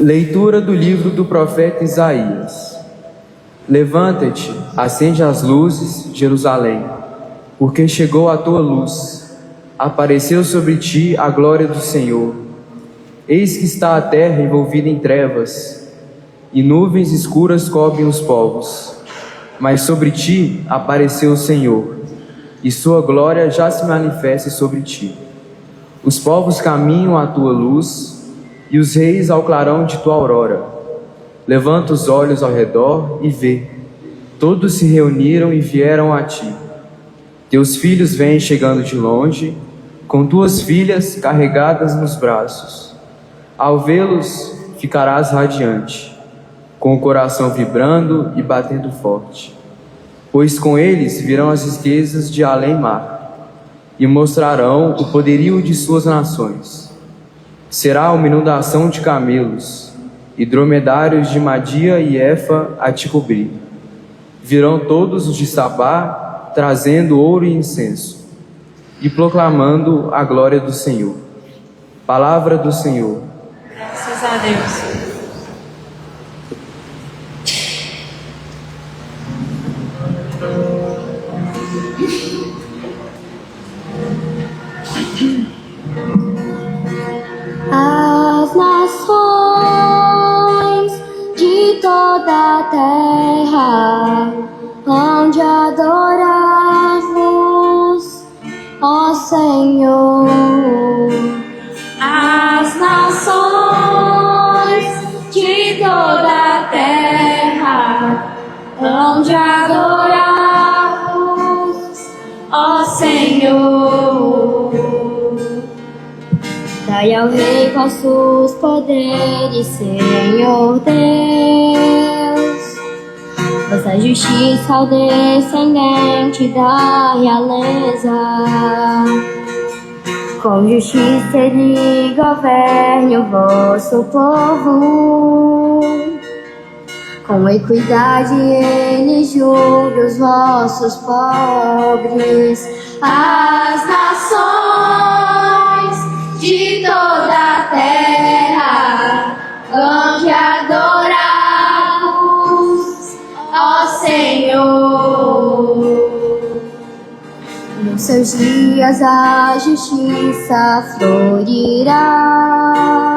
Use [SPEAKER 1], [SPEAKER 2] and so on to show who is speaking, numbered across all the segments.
[SPEAKER 1] Leitura do livro do profeta Isaías. Levanta-te, acende as luzes, Jerusalém, porque chegou a tua luz, apareceu sobre ti a glória do Senhor. Eis que está a terra envolvida em trevas, e nuvens escuras cobrem os povos. Mas sobre ti apareceu o Senhor, e sua glória já se manifesta sobre ti. Os povos caminham à tua luz, e os reis ao clarão de tua aurora. Levanta os olhos ao redor e vê. Todos se reuniram e vieram a ti. Teus filhos vêm chegando de longe, com tuas filhas carregadas nos braços. Ao vê-los, ficarás radiante, com o coração vibrando e batendo forte. Pois com eles virão as riquezas de além-mar, e mostrarão o poderio de suas nações. Será uma inundação de camelos, e dromedários de Madia e Efa a te cobrir. Virão todos os de Sabá, trazendo ouro e incenso, e proclamando a glória do Senhor. Palavra do Senhor.
[SPEAKER 2] Graças a Deus.
[SPEAKER 3] As nações de toda a terra hão de adorar-vos, ó Senhor.
[SPEAKER 2] As nações de toda a terra hão de adorar-vos, ó Senhor.
[SPEAKER 3] Dai ao Rei vossos poderes, Senhor Deus. Vossa justiça ao descendente da realeza. Com justiça ele governe o vosso povo. Com equidade ele julgue os vossos pobres.
[SPEAKER 2] As nações de toda a terra hão de adorar-vos, ó Senhor.
[SPEAKER 3] Nos seus dias a justiça florirá,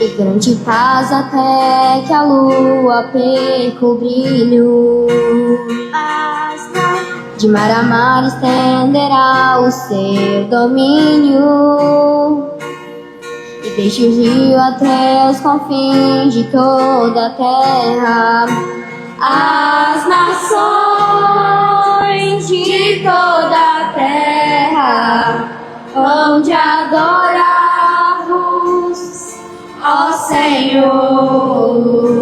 [SPEAKER 3] e grande paz até que a lua perca o brilho. De mar a mar estenderá o seu domínio, e deixe o rio até os confins de toda a terra.
[SPEAKER 2] As nações de toda a terra hão de adorar-vos, ó Senhor.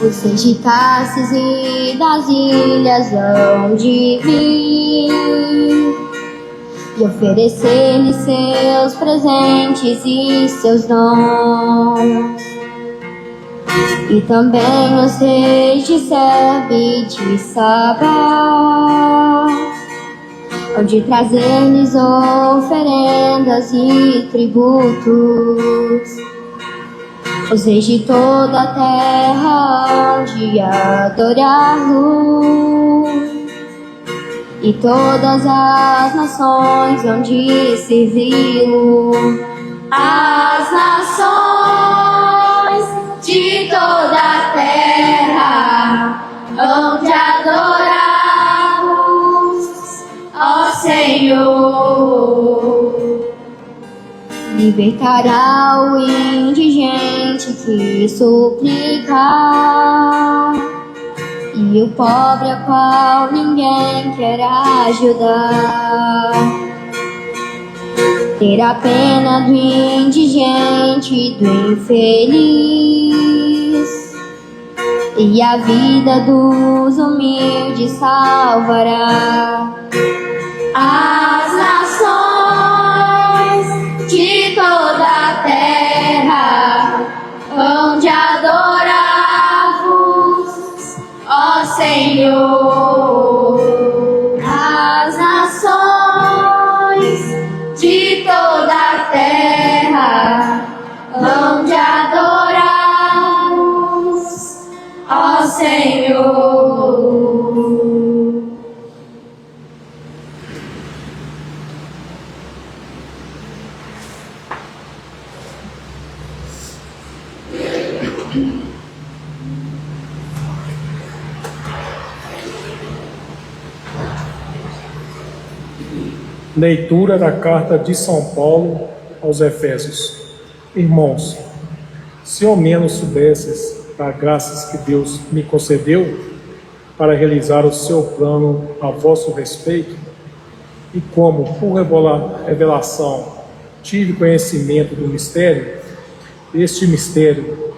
[SPEAKER 3] Os reis de Tarsis e das ilhas hão de vir, e oferecer-lhe seus presentes e seus dons. E também os reis de Seba e de Sabá hão de trazer-lhes oferendas e tributos. Os reis de toda a terra hão de adorá-lo, e todas as nações hão de servi-lo.
[SPEAKER 2] As nações de toda a terra hão de adorar-vos, ó Senhor.
[SPEAKER 3] Libertará o indigente que suplica, e o pobre a qual ninguém quer ajudar. Terá pena do indigente e do infeliz, e a vida dos humildes salvará.
[SPEAKER 2] As nações de toda a terra hão de adorar-vos, ó Senhor. As nações de toda a terra
[SPEAKER 4] Leitura da carta de São Paulo aos Efésios. Irmãos, se ao menos soubesses das graças que Deus me concedeu para realizar o seu plano a vosso respeito, e como por revelação tive conhecimento do mistério, este mistério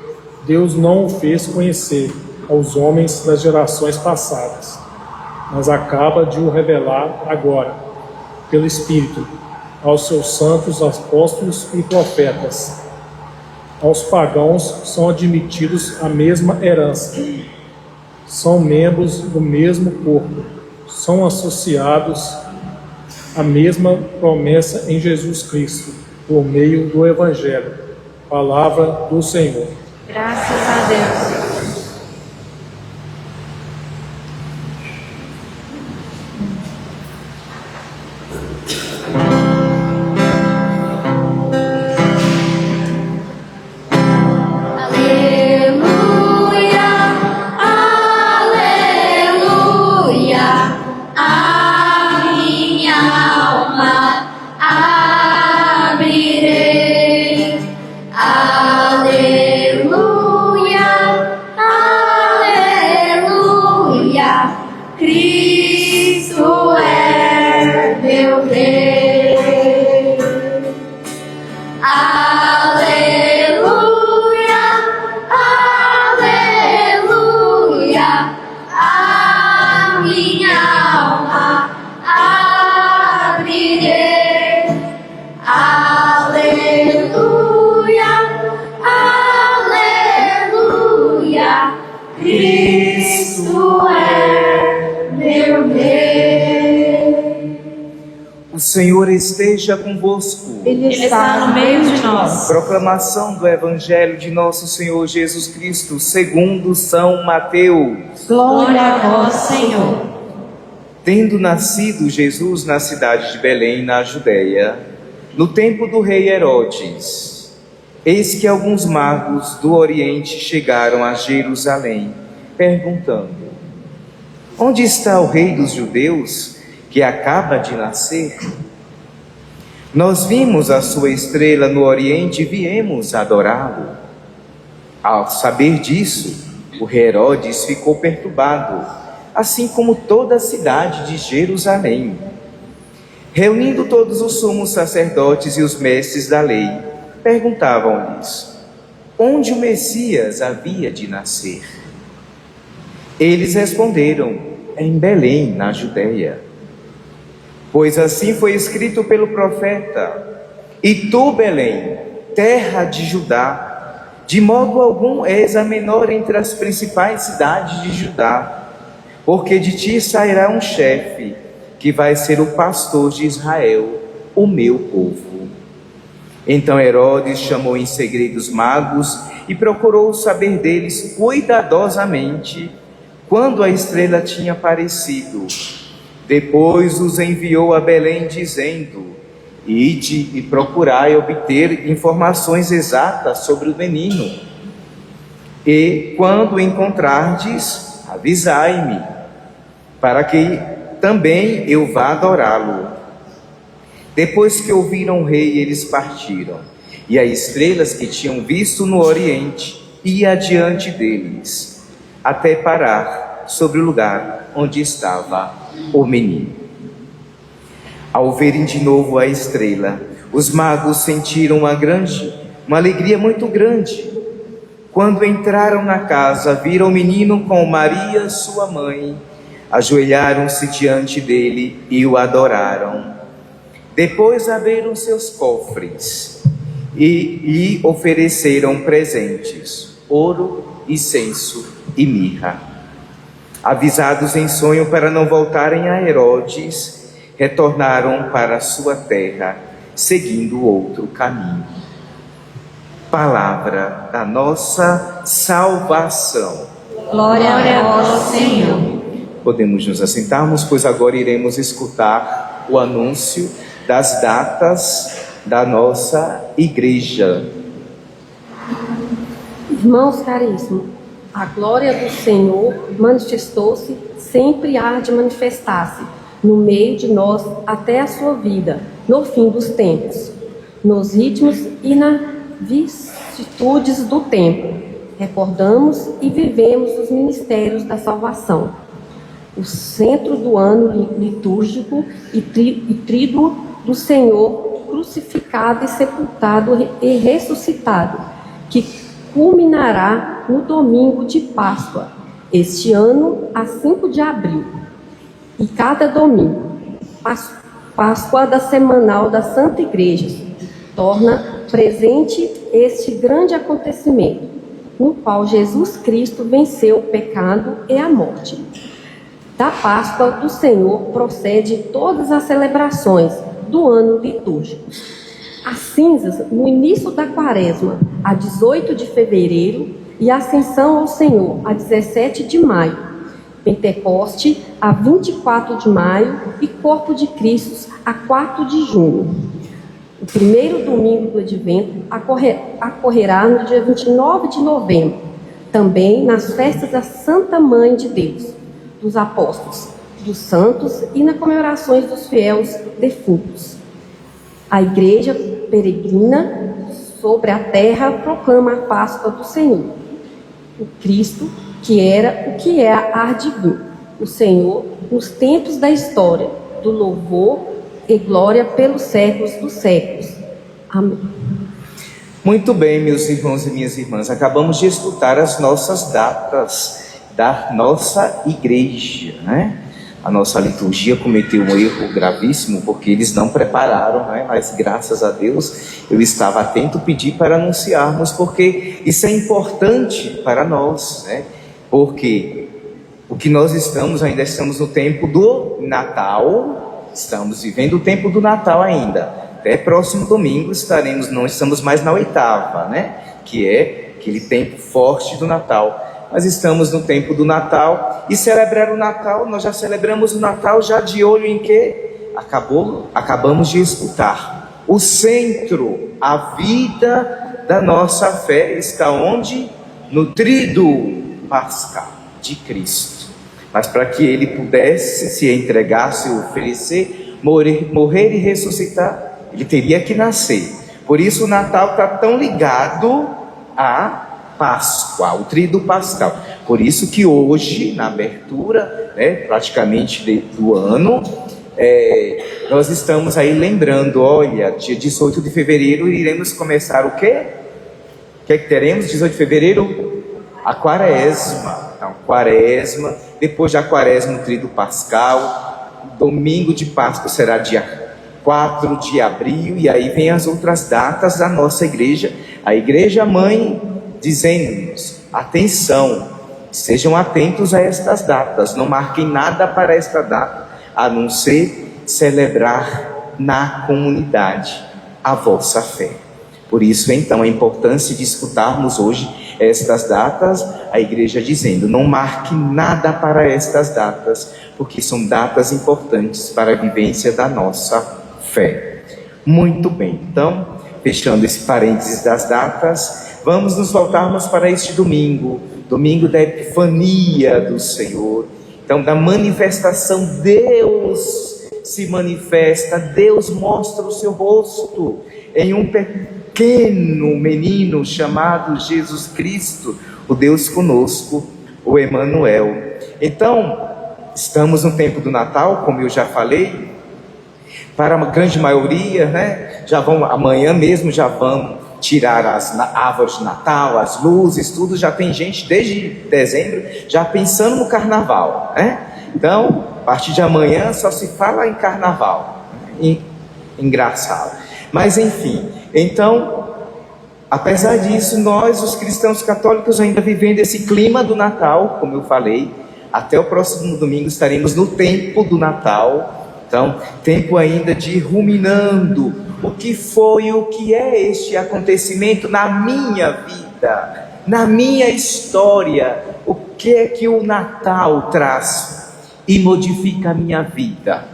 [SPEAKER 4] Deus não o fez conhecer aos homens das gerações passadas, mas acaba de o revelar agora, pelo Espírito, aos seus santos apóstolos e profetas. Aos pagãos são admitidos a mesma herança, são membros do mesmo corpo, são associados à mesma promessa em Jesus Cristo, por meio do Evangelho, palavra do Senhor.
[SPEAKER 2] Graças a Deus.
[SPEAKER 5] O Senhor esteja convosco.
[SPEAKER 2] Ele está no meio de nós.
[SPEAKER 5] Proclamação do Evangelho de nosso Senhor Jesus Cristo, segundo São Mateus.
[SPEAKER 2] Glória a vós, Senhor.
[SPEAKER 5] Tendo nascido Jesus na cidade de Belém, na Judéia, no tempo do rei Herodes, eis que alguns magos do Oriente chegaram a Jerusalém, perguntando: onde está o rei dos judeus, que acaba de nascer? Nós vimos a sua estrela no Oriente e viemos adorá-lo. Ao saber disso, o rei Herodes ficou perturbado, assim como toda a cidade de Jerusalém. Reunindo todos os sumos sacerdotes e os mestres da lei, perguntavam-lhes onde o Messias havia de nascer. Eles responderam: em Belém, na Judéia. Pois assim foi escrito pelo profeta: e tu, Belém, terra de Judá, de modo algum és a menor entre as principais cidades de Judá, porque de ti sairá um chefe, que vai ser o pastor de Israel, o meu povo. Então Herodes chamou em segredo os magos e procurou saber deles cuidadosamente quando a estrela tinha aparecido. Depois os enviou a Belém, dizendo: ide e procurai obter informações exatas sobre o menino. E quando o encontrardes, avisai-me, para que também eu vá adorá-lo. Depois que ouviram o rei, eles partiram, e as estrelas que tinham visto no Oriente ia adiante deles, até parar sobre o lugar onde estava o menino. Ao verem de novo a estrela, os magos sentiram uma alegria muito grande. Quando entraram na casa, viram o menino com Maria, sua mãe, ajoelharam-se diante dele e o adoraram. Depois abriram seus cofres e lhe ofereceram presentes: ouro, incenso e mirra. Avisados em sonho para não voltarem a Herodes, retornaram para sua terra, seguindo outro caminho. Palavra da nossa salvação.
[SPEAKER 2] Glória a vós, Senhor.
[SPEAKER 5] Podemos nos assentarmos, pois agora iremos escutar o anúncio das datas da nossa igreja.
[SPEAKER 6] Irmãos caríssimos, a glória do Senhor manifestou-se, sempre há de manifestar-se no meio de nós até a sua vida, no fim dos tempos, nos ritmos e nas vicissitudes do tempo. Recordamos e vivemos os ministérios da salvação, o centro do ano litúrgico e tríduo do Senhor crucificado e sepultado e ressuscitado, que culminará no domingo de Páscoa, este ano, a 5 de abril. E cada domingo, Páscoa da semanal da Santa Igreja, torna presente este grande acontecimento, no qual Jesus Cristo venceu o pecado e a morte. Da Páscoa do Senhor procede todas as celebrações do ano litúrgico. As cinzas no início da quaresma, a 18 de fevereiro, e a ascensão ao Senhor, a 17 de maio. Pentecoste, a 24 de maio, e Corpo de Cristo, a 4 de junho. O primeiro domingo do Advento ocorrerá no dia 29 de novembro, também nas festas da Santa Mãe de Deus, dos apóstolos, dos santos e nas comemorações dos fiéis defuntos. A Igreja peregrina sobre a terra proclama a Páscoa do Senhor. O Cristo, que era o que é, há de vir. O Senhor, nos tempos da história, do louvor e glória pelos séculos dos séculos. Amém.
[SPEAKER 5] Muito bem, meus irmãos e minhas irmãs, acabamos de escutar as nossas datas da nossa igreja, né? A nossa liturgia cometeu um erro gravíssimo, porque eles não prepararam, né? Mas graças a Deus eu estava atento, pedi para anunciarmos, porque isso é importante para nós, né? Porque o que nós ainda estamos no tempo do Natal, estamos vivendo o tempo do Natal ainda. Até próximo domingo não estamos mais na oitava, né? Que é aquele tempo forte do Natal. Mas estamos no tempo do Natal, e celebrar o Natal, nós já celebramos o Natal já de olho em quê? Acabamos de escutar. O centro, a vida da nossa fé está onde? No tríduo pascal de Cristo. Mas para que ele pudesse se entregar, se oferecer, morrer e ressuscitar, ele teria que nascer. Por isso o Natal está tão ligado a Páscoa, o tríduo pascal. Por isso que hoje, na abertura, né, praticamente do ano, nós estamos aí lembrando, olha, dia 18 de fevereiro iremos começar o quê? O que é que teremos 18 de fevereiro? A quaresma. Então, quaresma, depois da quaresma, o tríduo pascal, domingo de Páscoa será dia 4 de abril, e aí vem as outras datas da nossa igreja, a Igreja Mãe, dizendo-nos, atenção, sejam atentos a estas datas, não marquem nada para esta data, a não ser celebrar na comunidade a vossa fé. Por isso, então, a importância de escutarmos hoje estas datas, a igreja dizendo, não marque nada para estas datas, porque são datas importantes para a vivência da nossa fé. Muito bem, então, fechando esse parênteses das datas, vamos nos voltarmos para este domingo, domingo da Epifania do Senhor. Então, da manifestação, Deus se manifesta, Deus mostra o seu rosto em um pequeno menino chamado Jesus Cristo, o Deus conosco, o Emanuel. Então, estamos no tempo do Natal, como eu já falei, para a grande maioria, né? Amanhã mesmo já vão tirar as árvores de Natal, as luzes, tudo. Já tem gente desde dezembro já pensando no carnaval, né? Então, a partir de amanhã só se fala em carnaval. Engraçado. Mas enfim, então, apesar disso, nós, os cristãos católicos, ainda vivendo esse clima do Natal, como eu falei, até o próximo domingo estaremos no tempo do Natal. Então, tempo ainda de ruminando o que foi, o que é este acontecimento na minha vida, na minha história, o que é que o Natal traz e modifica a minha vida.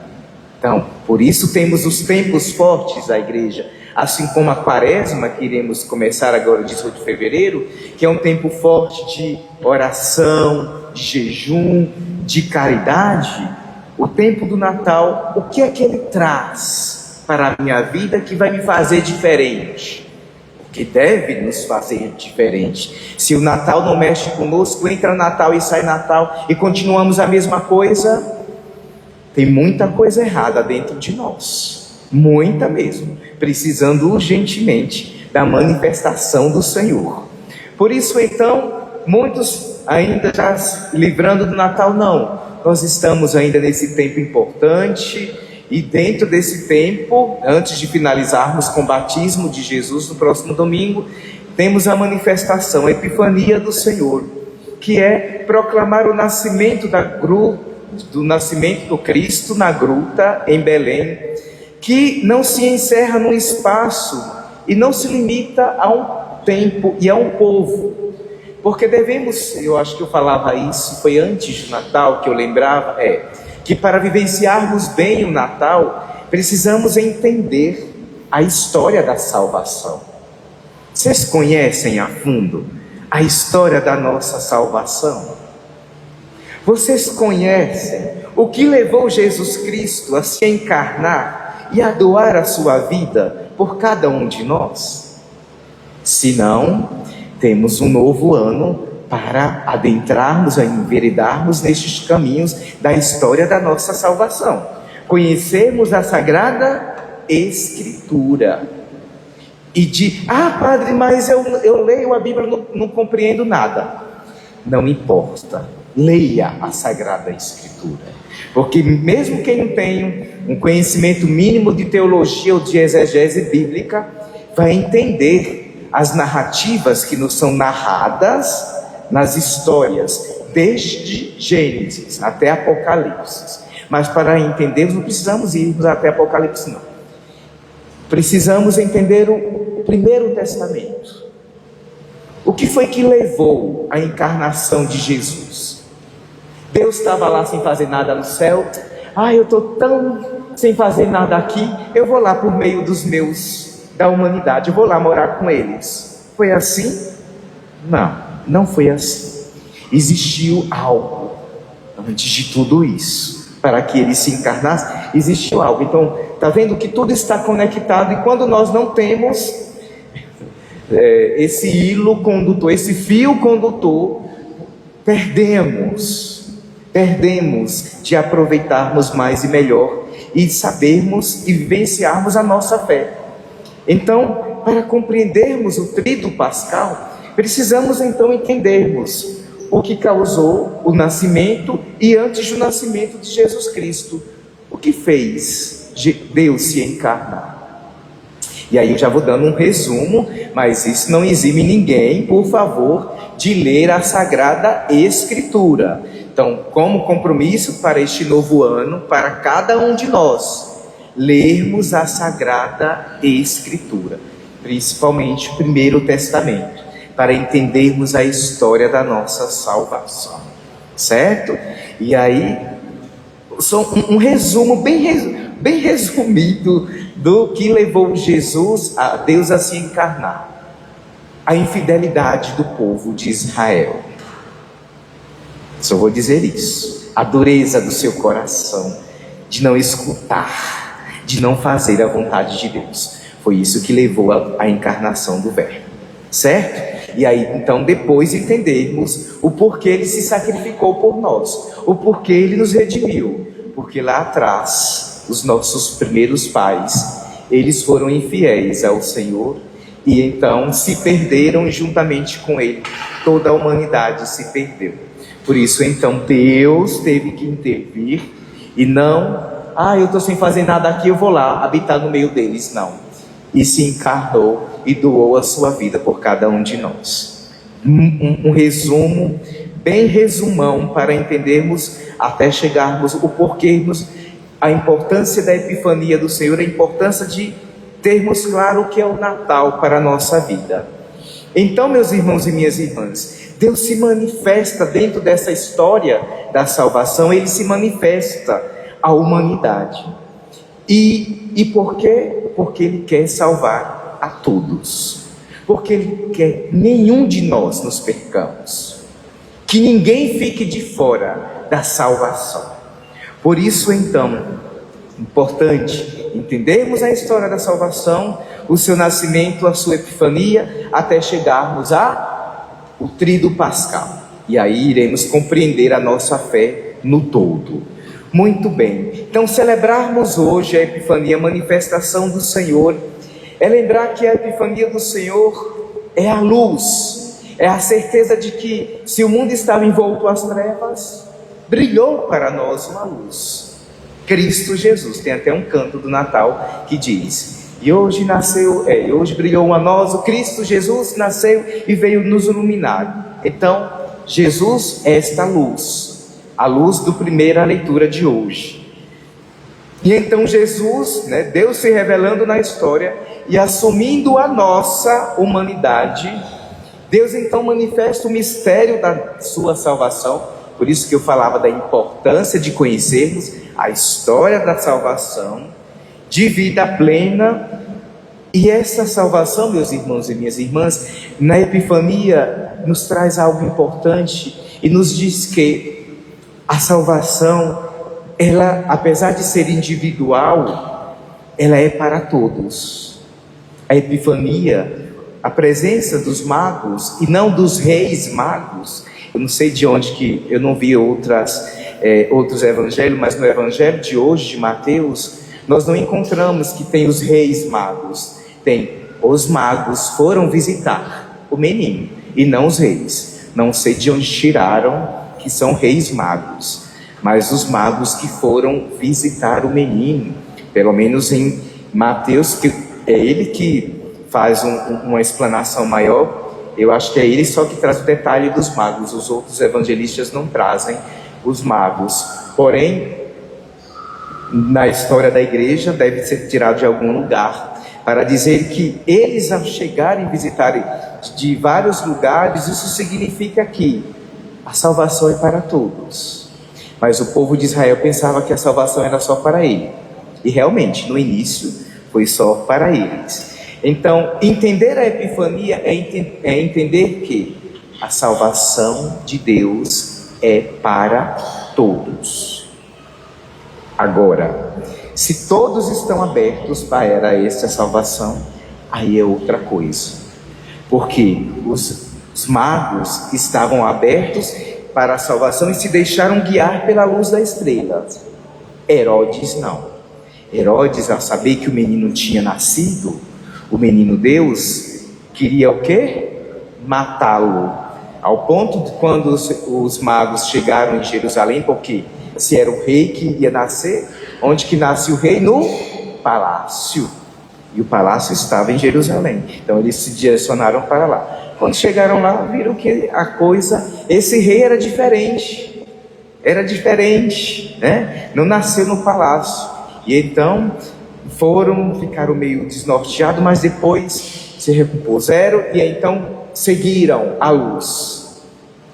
[SPEAKER 5] Então, por isso temos os tempos fortes da igreja, assim como a quaresma, que iremos começar agora, 18 de fevereiro, que é um tempo forte de oração, de jejum, de caridade. O tempo do Natal, o que é que ele traz para a minha vida que vai me fazer diferente? Que deve nos fazer diferente. Se o Natal não mexe conosco, entra Natal e sai Natal e continuamos a mesma coisa, tem muita coisa errada dentro de nós, muita mesmo, precisando urgentemente da manifestação do Senhor. Por isso então, muitos ainda já se livrando do Natal, não, nós estamos ainda nesse tempo importante. E dentro desse tempo, antes de finalizarmos com o batismo de Jesus no próximo domingo, temos a manifestação, a Epifania do Senhor, que é proclamar o nascimento do nascimento do Cristo na gruta em Belém, que não se encerra num espaço e não se limita a um tempo e a um povo, porque devemos, eu acho que eu falava isso, foi antes do Natal que eu lembrava, que para vivenciarmos bem o Natal, precisamos entender a história da salvação. Vocês conhecem a fundo a história da nossa salvação? Vocês conhecem o que levou Jesus Cristo a se encarnar e a doar a sua vida por cada um de nós? Se não, temos um novo ano para adentrarmos, a enveredarmos nestes caminhos da história da nossa salvação. Conhecermos a Sagrada Escritura. E padre, mas eu leio a Bíblia e não compreendo nada. Não importa, leia a Sagrada Escritura. Porque mesmo quem não tem um conhecimento mínimo de teologia ou de exegese bíblica, vai entender as narrativas que nos são narradas nas histórias, desde Gênesis até Apocalipse. Mas para entendermos, não precisamos irmos até Apocalipse, não. Precisamos entender o Primeiro Testamento. O que foi que levou à encarnação de Jesus? Deus estava lá sem fazer nada no céu. Eu estou tão sem fazer nada aqui, eu vou lá por meio dos meus, da humanidade, eu vou lá morar com eles. Foi assim? Não foi assim. Existiu algo antes de tudo isso, para que ele se encarnasse. Existiu algo. Então, está vendo que tudo está conectado. E quando nós não temos esse hilo condutor, esse fio condutor, perdemos de aproveitarmos mais e melhor e sabermos e vivenciarmos a nossa fé. Então, para compreendermos o tríduo pascal, precisamos então entendermos o que causou o nascimento e antes do nascimento de Jesus Cristo. O que fez Deus se encarnar? E aí eu já vou dando um resumo, mas isso não exime ninguém, por favor, de ler a Sagrada Escritura. Então, como compromisso para este novo ano, para cada um de nós, lermos a Sagrada Escritura, principalmente o Primeiro Testamento, para entendermos a história da nossa salvação, certo? E aí, só um resumo bem resumido do que levou Deus a se encarnar: a infidelidade do povo de Israel. Só vou dizer isso: a dureza do seu coração, de não escutar, de não fazer a vontade de Deus. Foi isso que levou à encarnação do Verbo, certo? E aí então depois entendermos o porquê ele se sacrificou por nós, o porquê ele nos redimiu. Porque lá atrás, os nossos primeiros pais, eles foram infiéis ao Senhor e então se perderam, e juntamente com ele toda a humanidade se perdeu. Por isso então Deus teve que intervir e não, eu estou sem fazer nada aqui, eu vou lá habitar no meio deles, não. E se encarnou e doou a sua vida por cada um de nós. Um resumo, bem resumão, para entendermos até chegarmos o porquê, a importância da Epifania do Senhor, a importância de termos claro o que é o Natal para a nossa vida. Então, meus irmãos e minhas irmãs, Deus se manifesta dentro dessa história da salvação, ele se manifesta à humanidade. E por quê? Porque Ele quer salvar a todos. Porque Ele quer nenhum de nós nos percamos. Que ninguém fique de fora da salvação. Por isso, então, importante entendermos a história da salvação, o seu nascimento, a sua epifania, até chegarmos ao tríduo pascal. E aí iremos compreender a nossa fé no todo. Muito bem. Então, celebrarmos hoje a epifania, a manifestação do Senhor, é lembrar que a epifania do Senhor é a luz, é a certeza de que, se o mundo estava envolto às trevas, brilhou para nós uma luz. Cristo Jesus. Tem até um canto do Natal que diz: e hoje nasceu, hoje brilhou a nós o Cristo Jesus, nasceu e veio nos iluminar. Então, Jesus é esta luz, a luz da primeira leitura de hoje. E então Jesus, Deus se revelando na história e assumindo a nossa humanidade, Deus então manifesta o mistério da sua salvação. Por isso que eu falava da importância de conhecermos a história da salvação, de vida plena. E essa salvação, meus irmãos e minhas irmãs, na Epifania nos traz algo importante e nos diz que a salvação, ela, apesar de ser individual, ela é para todos. A Epifania, a presença dos magos e não dos reis magos, eu não sei de onde que eu não vi outros evangelhos, mas no evangelho de hoje, de Mateus, nós não encontramos que tem os reis magos. Tem, os magos foram visitar o menino e não os reis. Não sei de onde tiraram que são reis magos, mas os magos que foram visitar o menino, pelo menos em Mateus, que é ele que faz uma explanação maior. Eu acho que é ele só que traz o detalhe dos magos. Os outros evangelistas não trazem os magos. Porém, na história da igreja deve ser tirado de algum lugar para dizer que eles, ao chegarem e visitarem de vários lugares, isso significa que a salvação é para todos. Mas o povo de Israel pensava que a salvação era só para ele, e realmente no início foi só para eles. Então, entender a Epifania é entender que a salvação de Deus é para todos. Agora, se todos estão abertos para essa salvação, aí é outra coisa. Porque os magos estavam abertos para a salvação e se deixaram guiar pela luz da estrela. Herodes não. Herodes, ao saber que o menino tinha nascido, o menino Deus, queria o quê? Matá-lo. Ao ponto de quando os magos chegaram em Jerusalém, porque se era o rei que iria nascer, onde que nasce o rei? No palácio. E o palácio estava em Jerusalém. Então eles se direcionaram para lá. Quando chegaram lá, viram que a coisa, esse rei era diferente. Era diferente, Não nasceu no palácio. E então ficaram meio desnorteados, mas depois se recompuseram e então seguiram a luz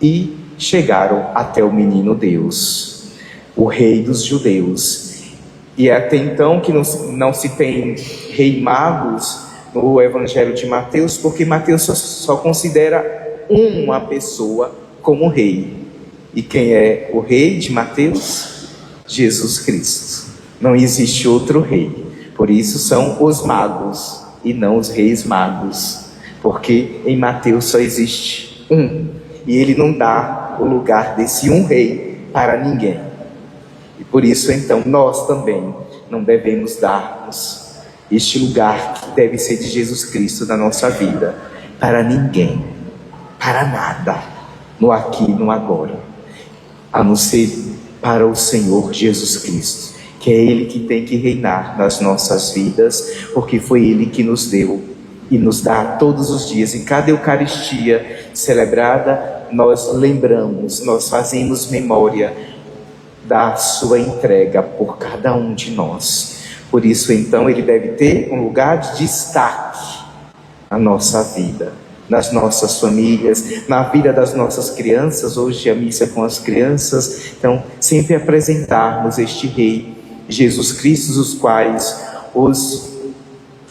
[SPEAKER 5] e chegaram até o menino Deus, o rei dos judeus. E até então que não se tem rei magos no evangelho de Mateus, porque Mateus só considera uma pessoa como rei. E quem é o rei de Mateus? Jesus Cristo. Não existe outro rei. Por isso são os magos e não os reis magos, porque em Mateus só existe um, e ele não dá o lugar desse um rei para ninguém. E por isso então nós também não devemos darmos este lugar que deve ser de Jesus Cristo na nossa vida para ninguém, para nada, no aqui e no agora, a não ser para o Senhor Jesus Cristo, que é Ele que tem que reinar nas nossas vidas, porque foi Ele que nos deu e nos dá todos os dias. Em cada Eucaristia celebrada, nós lembramos, nós fazemos memória da sua entrega por cada um de nós. Por isso, então, Ele deve ter um lugar de destaque na nossa vida, nas nossas famílias, na vida das nossas crianças. Hoje a missa é com as crianças, então sempre apresentarmos este Rei Jesus Cristo, os quais os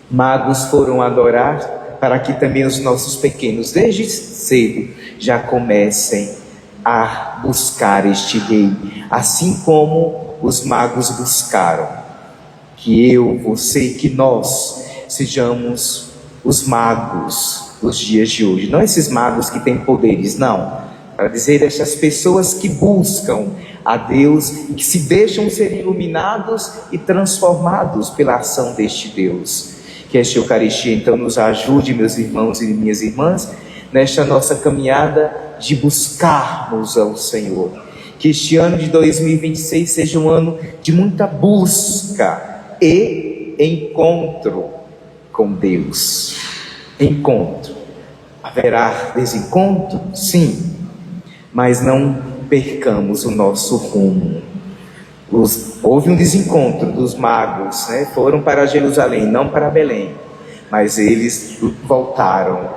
[SPEAKER 5] magos foram adorar, para que também os nossos pequenos, desde cedo, já comecem a buscar este Rei, assim como os magos buscaram. Que eu, você, que nós sejamos os magos dos dias de hoje, não esses magos que têm poderes, não, para dizer estas pessoas que buscam a Deus e que se deixam ser iluminados e transformados pela ação deste Deus. Que esta Eucaristia então nos ajude, meus irmãos e minhas irmãs, nesta nossa caminhada de buscarmos ao Senhor. Que este ano de 2026 seja um ano de muita busca e encontro com Deus. Encontro. Haverá desencontro? Sim, mas não percamos o nosso rumo. Houve um desencontro dos magos, né? Foram para Jerusalém, não para Belém, mas eles voltaram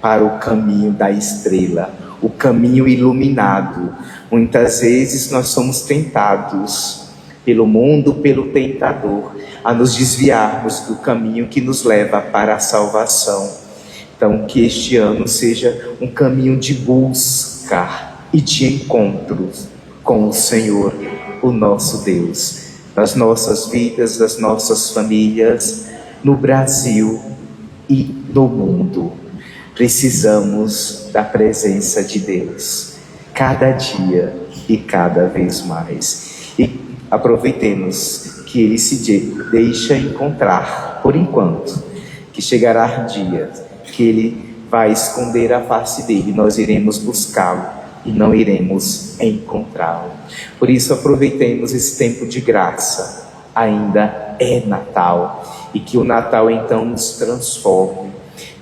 [SPEAKER 5] para o caminho da estrela, o caminho iluminado. Muitas vezes nós somos tentados pelo mundo, pelo tentador, a nos desviarmos do caminho que nos leva para a salvação. Então, que este ano seja um caminho de busca e de encontros com o Senhor, o nosso Deus, nas nossas vidas, nas nossas famílias, no Brasil e no mundo. Precisamos da presença de Deus, cada dia e cada vez mais. E aproveitemos que Ele se deixa encontrar, por enquanto, que chegará dia que Ele vai esconder a face dele, nós iremos buscá-lo e não iremos encontrá-lo. Por isso aproveitemos esse tempo de graça, ainda é Natal, e que o Natal então nos transforme,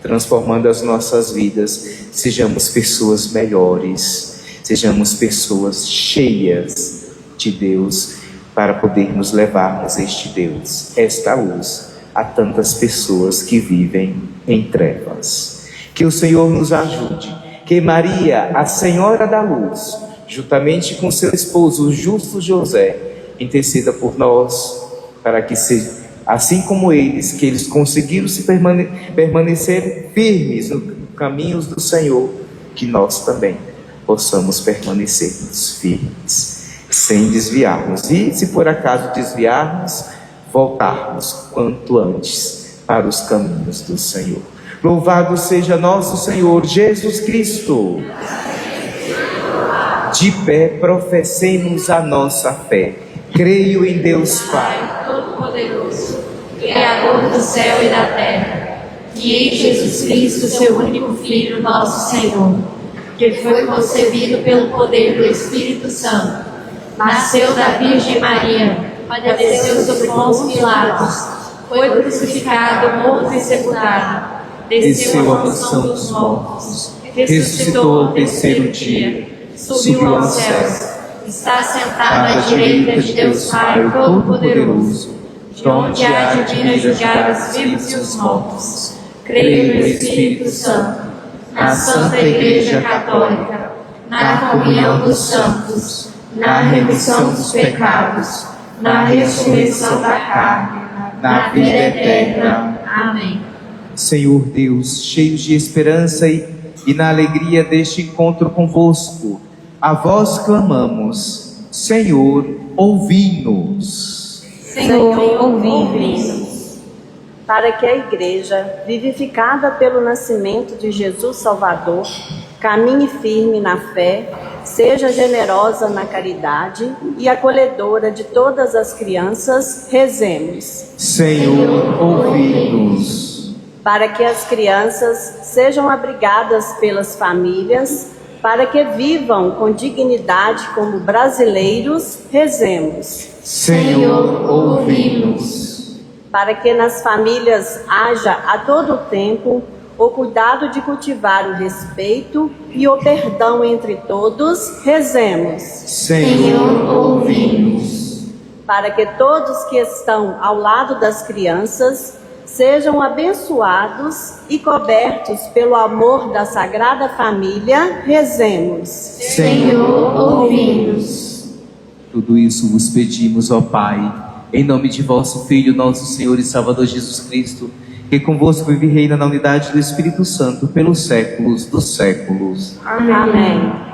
[SPEAKER 5] transformando as nossas vidas, sejamos pessoas melhores, sejamos pessoas cheias de Deus, para podermos levarmos este Deus, esta luz, a tantas pessoas que vivem em trevas. Que o Senhor nos ajude, que Maria, a Senhora da Luz, juntamente com seu esposo, o justo José, interceda por nós, para que assim como eles, que eles conseguiram se permanecer firmes nos caminhos do Senhor, que nós também possamos permanecer firmes, sem desviarmos. E se por acaso desviarmos, voltarmos quanto antes para os caminhos do Senhor. Louvado seja nosso Senhor Jesus Cristo. De pé, professemos a nossa fé. Creio em Deus Pai
[SPEAKER 2] Todo-Poderoso, Criador do céu e da terra, e em Jesus Cristo, seu único Filho, nosso Senhor, que foi concebido pelo poder do Espírito Santo, nasceu da Virgem Maria, padeceu sobre Pôncio Pilatos, foi crucificado, morto e sepultado, desceu à mansão dos mortos, ressuscitou ao terceiro dia, subiu aos céus, está sentado à direita de Deus Pai Todo-Poderoso, de onde há de vir a julgar os vivos e os mortos. Creio no Espírito Santo, na Santa Igreja Católica, na comunhão dos santos, na remissão dos pecados, na ressurreição da carne, na vida eterna. Amém.
[SPEAKER 5] Senhor Deus, cheios de esperança e na alegria deste encontro convosco, a vós clamamos. Senhor, ouvi-nos.
[SPEAKER 2] Senhor, ouvi-nos.
[SPEAKER 7] Para que a Igreja, vivificada pelo nascimento de Jesus Salvador, caminhe firme na fé, seja generosa na caridade e acolhedora de todas as crianças, rezemos.
[SPEAKER 5] Senhor, ouvi-nos.
[SPEAKER 7] Para que as crianças sejam abrigadas pelas famílias, para que vivam com dignidade como brasileiros, rezemos.
[SPEAKER 5] Senhor, ouvi-nos.
[SPEAKER 7] Para que nas famílias haja a todo tempo o cuidado de cultivar o respeito e o perdão entre todos, rezemos.
[SPEAKER 5] Senhor, ouvi-nos.
[SPEAKER 7] Para que todos que estão ao lado das crianças sejam abençoados e cobertos pelo amor da Sagrada Família, rezemos.
[SPEAKER 2] Senhor, ouvi-nos.
[SPEAKER 1] Tudo isso vos pedimos, ó Pai,
[SPEAKER 5] Em nome de vosso Filho, nosso Senhor e Salvador Jesus Cristo, que convosco vive e reina na unidade do Espírito Santo pelos séculos dos séculos.
[SPEAKER 7] Amém.